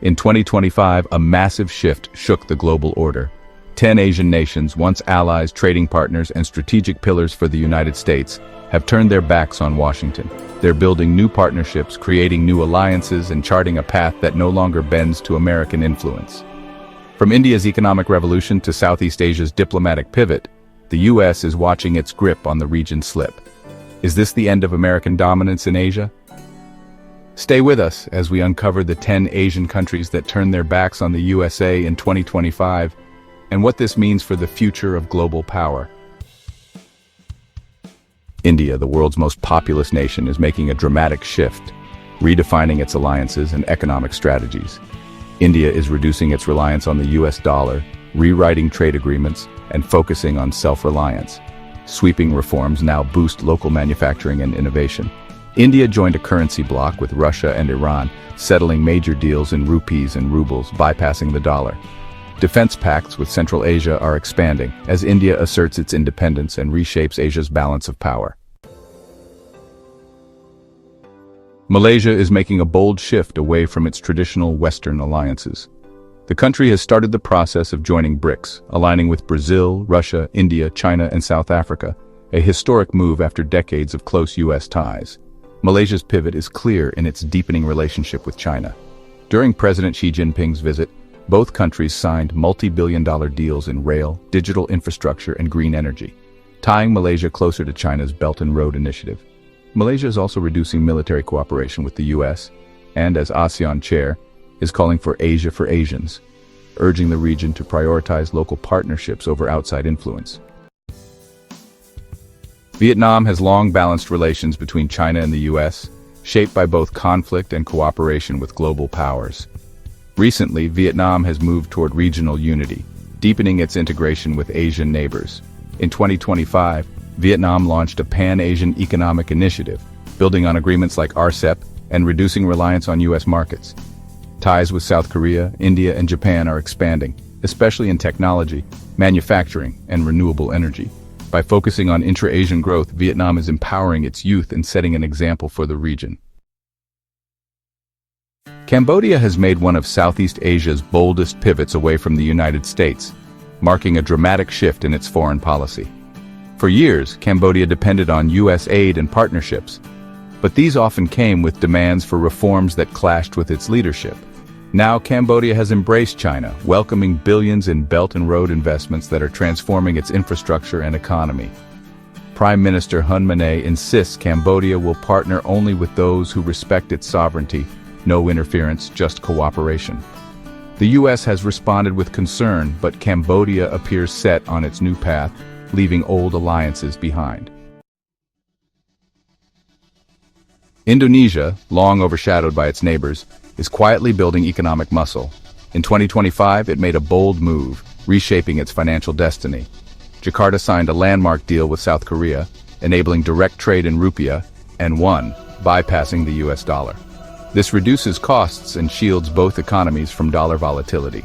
In 2025, a massive shift shook the global order. 10 Asian nations, once allies, trading partners, and strategic pillars for the United States, have turned their backs on Washington. They're building new partnerships, creating new alliances, and charting a path that no longer bends to American influence. From India's economic revolution to Southeast Asia's diplomatic pivot, the U.S. is watching its grip on the region slip. Is this the end of American dominance in Asia? Stay with us as we uncover the 10 Asian countries that turned their backs on the USA in 2025, and what this means for the future of global power. India, the world's most populous nation, is making a dramatic shift, redefining its alliances and economic strategies. India is reducing its reliance on the US dollar, rewriting trade agreements, and focusing on self-reliance. Sweeping reforms now boost local manufacturing and innovation. India joined a currency bloc with Russia and Iran, settling major deals in rupees and rubles, bypassing the dollar. Defense pacts with Central Asia are expanding as India asserts its independence and reshapes Asia's balance of power. Malaysia is making a bold shift away from its traditional Western alliances. The country has started the process of joining BRICS, aligning with Brazil, Russia, India, China, and South Africa, a historic move after decades of close U.S. ties. Malaysia's pivot is clear in its deepening relationship with China. During President Xi Jinping's visit, both countries signed multi-billion-dollar deals in rail, digital infrastructure, and green energy, tying Malaysia closer to China's Belt and Road Initiative. Malaysia is also reducing military cooperation with the U.S., and as ASEAN chair, is calling for Asia for Asians, urging the region to prioritize local partnerships over outside influence. Vietnam has long balanced relations between China and the U.S., shaped by both conflict and cooperation with global powers. Recently, Vietnam has moved toward regional unity, deepening its integration with Asian neighbors. In 2025, Vietnam launched a Pan-Asian Economic Initiative, building on agreements like RCEP and reducing reliance on U.S. markets. Ties with South Korea, India, and Japan are expanding, especially in technology, manufacturing, and renewable energy. By focusing on intra-Asian growth, Vietnam is empowering its youth and setting an example for the region. Cambodia has made one of Southeast Asia's boldest pivots away from the United States, marking a dramatic shift in its foreign policy. For years, Cambodia depended on U.S. aid and partnerships, but these often came with demands for reforms that clashed with its leadership. Now Cambodia has embraced China, welcoming billions in Belt and Road investments that are transforming its infrastructure and economy. Prime Minister Hun Manet insists Cambodia will partner only with those who respect its sovereignty. No interference, just cooperation. The U.S. has responded with concern, but Cambodia appears set on its new path, leaving old alliances behind. Indonesia, long overshadowed by its neighbors, is quietly building economic muscle. In 2025, it made a bold move, reshaping its financial destiny. Jakarta signed a landmark deal with South Korea, enabling direct trade in rupiah and won, bypassing the U.S. dollar. This reduces costs and shields both economies from dollar volatility.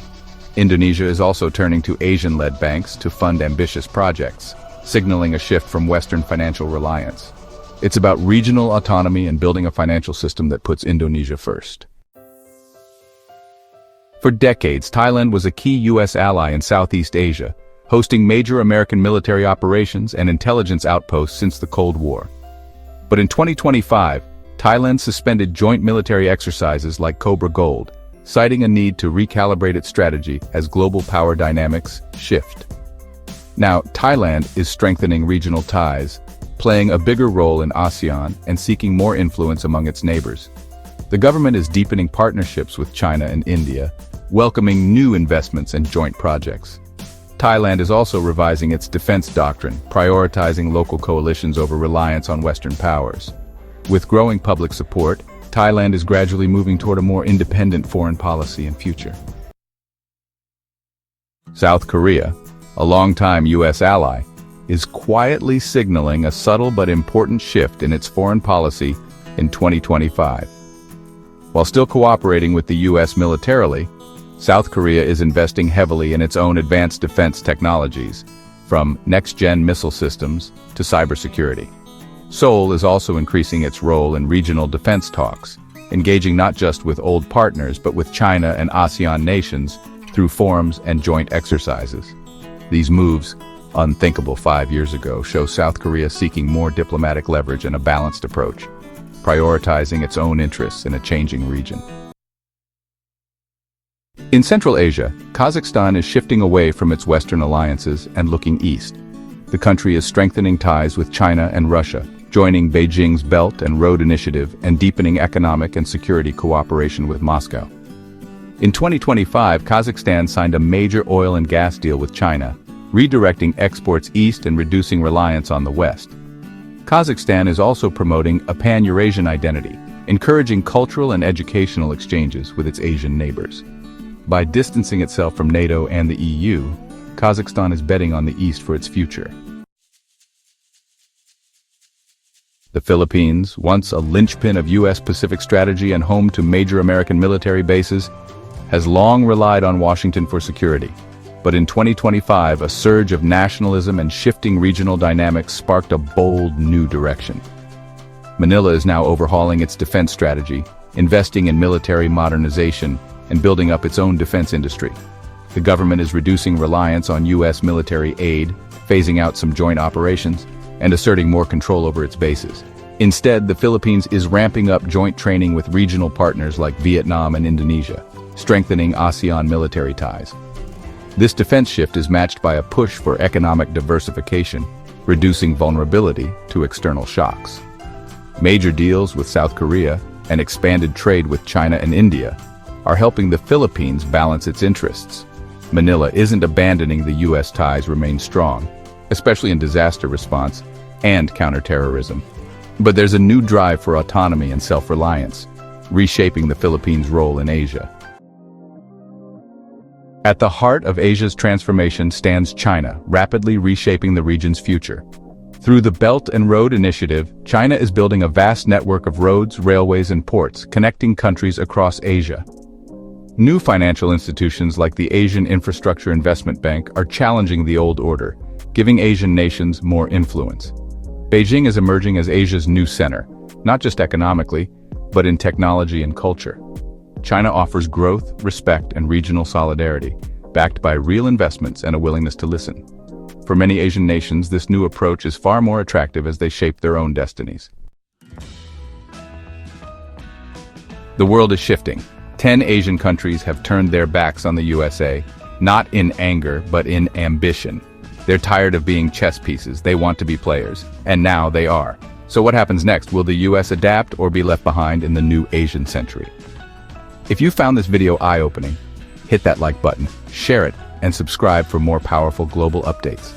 Indonesia is also turning to Asian-led banks to fund ambitious projects, signaling a shift from Western financial reliance. It's about regional autonomy and building a financial system that puts Indonesia first. For decades, Thailand was a key U.S. ally in Southeast Asia, hosting major American military operations and intelligence outposts since the Cold War. But in 2025, Thailand suspended joint military exercises like Cobra Gold, citing a need to recalibrate its strategy as global power dynamics shift. Now, Thailand is strengthening regional ties, playing a bigger role in ASEAN and seeking more influence among its neighbors. The government is deepening partnerships with China and India, welcoming new investments and joint projects. Thailand is also revising its defense doctrine, prioritizing local coalitions over reliance on Western powers. With growing public support, Thailand is gradually moving toward a more independent foreign policy and future. South Korea, a longtime U.S. ally, is quietly signaling a subtle but important shift in its foreign policy in 2025. While still cooperating with the U.S. militarily, South Korea is investing heavily in its own advanced defense technologies, from next-gen missile systems to cybersecurity. Seoul is also increasing its role in regional defense talks, engaging not just with old partners but with China and ASEAN nations through forums and joint exercises. These moves, unthinkable 5 years ago, show South Korea seeking more diplomatic leverage and a balanced approach, prioritizing its own interests in a changing region. In Central Asia, Kazakhstan is shifting away from its Western alliances and looking east. The country is strengthening ties with China and Russia, joining Beijing's Belt and Road Initiative and deepening economic and security cooperation with Moscow. In 2025, Kazakhstan signed a major oil and gas deal with China, redirecting exports east and reducing reliance on the West. Kazakhstan is also promoting a pan-Eurasian identity, encouraging cultural and educational exchanges with its Asian neighbors. By distancing itself from NATO and the EU, Kazakhstan is betting on the East for its future. The Philippines, once a linchpin of U.S. Pacific strategy and home to major American military bases, has long relied on Washington for security. But in 2025, a surge of nationalism and shifting regional dynamics sparked a bold new direction. Manila is now overhauling its defense strategy, investing in military modernization, and building up its own defense industry. The government is reducing reliance on U.S. military aid, phasing out some joint operations, and asserting more control over its bases. Instead, the Philippines is ramping up joint training with regional partners like Vietnam and Indonesia, strengthening ASEAN military ties. This defense shift is matched by a push for economic diversification, reducing vulnerability to external shocks. Major deals with South Korea and expanded trade with China and India are helping the Philippines balance its interests. Manila isn't abandoning the U.S. ties remain strong, especially in disaster response and counterterrorism. But there's a new drive for autonomy and self-reliance, reshaping the Philippines' role in Asia. At the heart of Asia's transformation stands China, rapidly reshaping the region's future. Through the Belt and Road Initiative, China is building a vast network of roads, railways, and ports, connecting countries across Asia. New financial institutions like the Asian Infrastructure Investment Bank are challenging the old order, giving Asian nations more influence. Beijing is emerging as Asia's new center, not just economically, but in technology and culture. China offers growth, respect, and regional solidarity, backed by real investments and a willingness to listen. For many Asian nations, this new approach is far more attractive as they shape their own destinies. The world is shifting. 10 Asian countries have turned their backs on the USA, not in anger, but in ambition. They're tired of being chess pieces, they want to be players, and now they are. So what happens next? Will the US adapt or be left behind in the new Asian century? If you found this video eye-opening, hit that like button, share it, and subscribe for more powerful global updates.